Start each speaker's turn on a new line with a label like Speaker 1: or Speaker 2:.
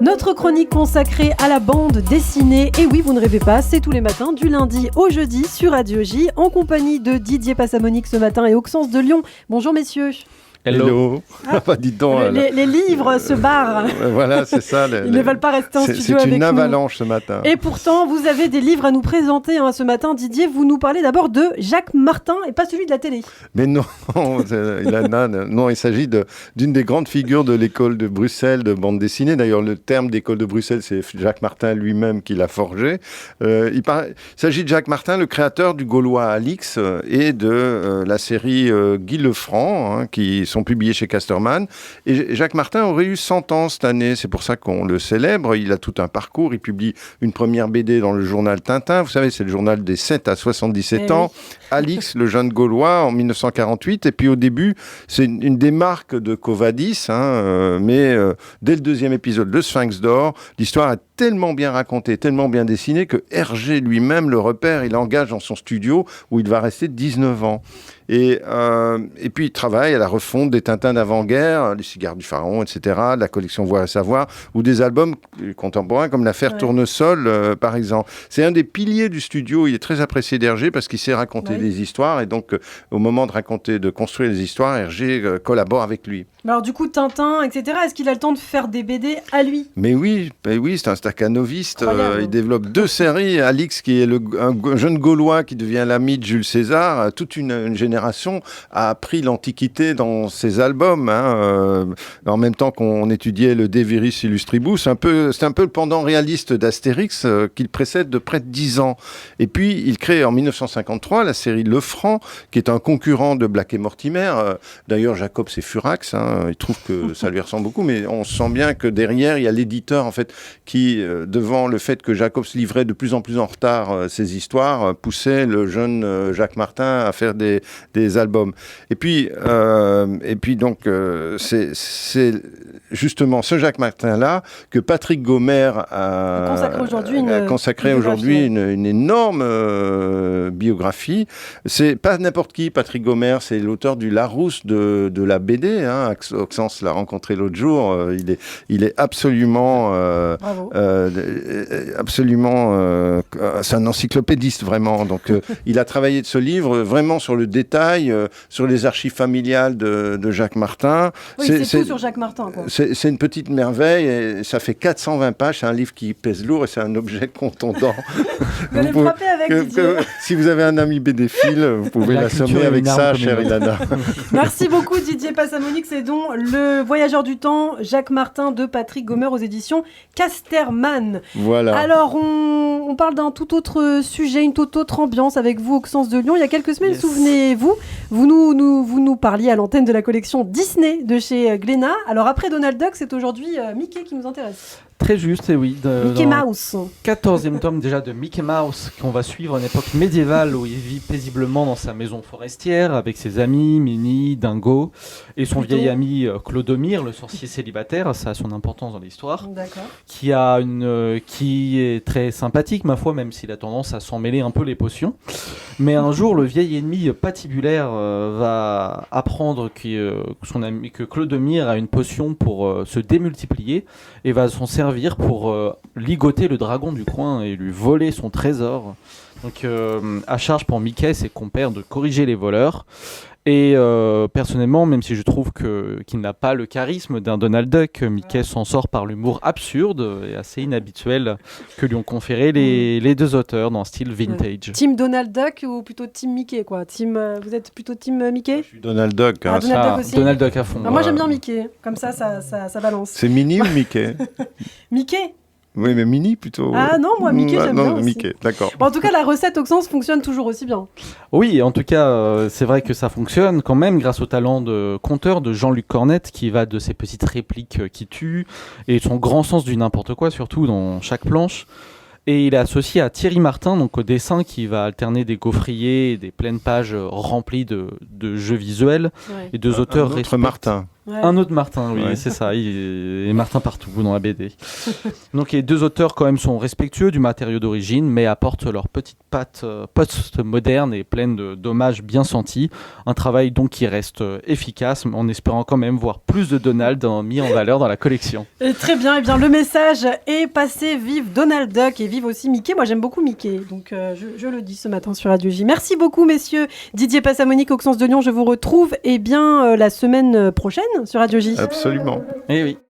Speaker 1: Notre chronique consacrée à la bande dessinée. Et oui, vous ne rêvez pas, c'est tous les matins, du lundi au jeudi sur Radio J, en compagnie de Didier Passamonique ce matin et Auxence de Lyon. Bonjour messieurs.
Speaker 2: Hello.
Speaker 1: Dites donc, les livres se barrent.
Speaker 2: Voilà, c'est ça.
Speaker 1: Ils ne veulent pas rester en studio avec nous.
Speaker 2: C'est une avalanche ce matin.
Speaker 1: Et pourtant, vous avez des livres à nous présenter ce matin. Didier, vous nous parlez d'abord de Jacques Martin et pas celui de la télé.
Speaker 2: Mais non, il s'agit d'une des grandes figures de l'école de Bruxelles de bande dessinée. D'ailleurs, le terme d'école de Bruxelles, c'est Jacques Martin lui-même qui l'a forgé. Il s'agit de Jacques Martin, le créateur du Gaulois Alix et de la série Guy Lefranc, qui sont publiés chez Casterman. Et Jacques Martin aurait eu 100 ans cette année, c'est pour ça qu'on le célèbre. Il a tout un parcours, il publie une première BD dans le journal Tintin, vous savez, c'est le journal des 7 à 77 ans. Oui. Alix, le jeune Gaulois, en 1948, et puis au début, c'est une des marques de Quo Vadis, mais dès le deuxième épisode, Le Sphinx d'Or, l'histoire est tellement bien raconté, tellement bien dessiné que Hergé lui-même le repère, il l'engage dans son studio où il va rester 19 ans. Et puis il travaille à la refonte des Tintins d'avant-guerre, Les Cigares du Pharaon, etc., la collection Voir et Savoir, ou des albums contemporains comme L'Affaire Tournesol, par exemple. C'est un des piliers du studio, il est très apprécié d'Hergé parce qu'il sait raconter des histoires, et donc au moment de construire les histoires, Hergé collabore avec lui.
Speaker 1: Alors du coup, Tintin, etc., est-ce qu'il a le temps de faire des BD à lui ?
Speaker 2: Mais oui, c'est un staccanoviste. Il développe 2 séries. Alix, qui est un jeune Gaulois qui devient l'ami de Jules César. Toute une génération a appris l'Antiquité dans ses albums. En même temps qu'on étudiait le De Viris Illustribus. C'est un peu le pendant réaliste d'Astérix qu'il précède de près de 10 ans. Et puis, il crée en 1953 la série Lefranc, qui est un concurrent de Black et Mortimer. D'ailleurs, Jacob, c'est Furax. Il trouve que ça lui ressemble beaucoup, mais on sent bien que derrière, il y a l'éditeur, en fait, qui, devant le fait que Jacob se livrait de plus en plus en retard ses histoires, poussait le jeune Jacques Martin à faire des albums. Et puis donc, c'est justement ce Jacques Martin-là que Patrick Gomer a consacré aujourd'hui une énorme biographie. C'est pas n'importe qui, Patrick Gomer, c'est l'auteur du Larousse de la BD. Auxence l'a rencontré l'autre jour. Il est absolument... c'est un encyclopédiste vraiment. Donc il a travaillé de ce livre vraiment sur le détail, sur les archives familiales de Jacques Martin.
Speaker 1: Oui, c'est tout sur Jacques Martin, quoi.
Speaker 2: C'est une petite merveille et ça fait 420 pages. C'est un livre qui pèse lourd et c'est un objet contondant.
Speaker 1: Vous allez frapper avec Didier.
Speaker 2: Si vous avez un ami BDphile, vous pouvez l'assommer avec ça, chère Ilana.
Speaker 1: Merci beaucoup Didier Passamonique. C'est donc Le Voyageur du Temps, Jacques Martin de Patrick Gomer aux éditions Casterman.
Speaker 2: Voilà.
Speaker 1: Alors, on parle d'un tout autre sujet, une toute autre ambiance avec vous, Auxence de Lyon. Il y a quelques semaines, souvenez-vous, vous nous parliez à l'antenne de la collection Disney de chez Glénat. Alors, après Donald Duck, c'est aujourd'hui Mickey qui nous intéresse.
Speaker 3: Très juste, et oui.
Speaker 1: Mickey Mouse.
Speaker 3: 14e tome déjà de Mickey Mouse, qu'on va suivre à une époque médiévale où il vit paisiblement dans sa maison forestière avec ses amis, Minnie, Dingo, et son vieil ami Clodomir, le sorcier célibataire. Ça a son importance dans l'histoire.
Speaker 1: D'accord.
Speaker 3: Qui est très sympathique, ma foi, même s'il a tendance à s'en mêler un peu les potions. Mais un jour, le vieil ennemi patibulaire va apprendre que Clodomir a une potion pour se démultiplier et va s'en servir pour ligoter le dragon du coin et lui voler son trésor. Donc à charge pour Mickey, ses compères, de corriger les voleurs. Et personnellement, même si je trouve qu'il n'a pas le charisme d'un Donald Duck, Mickey s'en sort par l'humour absurde et assez inhabituel que lui ont conféré les 2 auteurs dans un style vintage.
Speaker 1: Team Donald Duck ou plutôt Team Mickey, quoi. Vous êtes plutôt Team Mickey ?
Speaker 2: Je suis Donald Duck.
Speaker 1: Donald Duck aussi.
Speaker 3: Donald Duck à fond.
Speaker 1: Moi, j'aime bien Mickey. Comme ça balance.
Speaker 2: C'est Minnie ou Mickey ?
Speaker 1: Mickey.
Speaker 2: Oui, mais Minnie plutôt.
Speaker 1: Ah non, moi Mickey, j'aime bien aussi.
Speaker 2: Mickey, d'accord.
Speaker 1: Bon, en tout cas, la recette Auxence fonctionne toujours aussi bien.
Speaker 3: Oui, en tout cas, c'est vrai que ça fonctionne quand même grâce au talent de conteur de Jean-Luc Cornette, qui va de ses petites répliques qui tuent et son grand sens du n'importe quoi, surtout dans chaque planche. Et il est associé à Thierry Martin, donc au dessin, qui va alterner des gaufriers et des pleines pages remplies de jeux visuels. Ouais. Et 2 auteurs
Speaker 2: Martin.
Speaker 1: Ouais.
Speaker 3: Un autre Martin, oui,
Speaker 2: Ouais.
Speaker 3: c'est ça. Il est Martin partout dans la BD. Donc les deux auteurs quand même sont respectueux du matériau d'origine, mais apportent leur petite patte post-moderne et pleine d'hommages bien sentis. Un travail donc qui reste efficace, en espérant quand même voir plus de Donald mis en valeur dans la collection.
Speaker 1: Et très bien, eh bien, le message est passé. Vive Donald Duck et vive aussi Mickey. Moi, j'aime beaucoup Mickey, donc je le dis ce matin sur Radio J. Merci beaucoup, messieurs. Didier Passamonique, Auxence de Lyon, je vous retrouve la semaine prochaine sur Radio J.
Speaker 2: Absolument.
Speaker 3: Eh oui.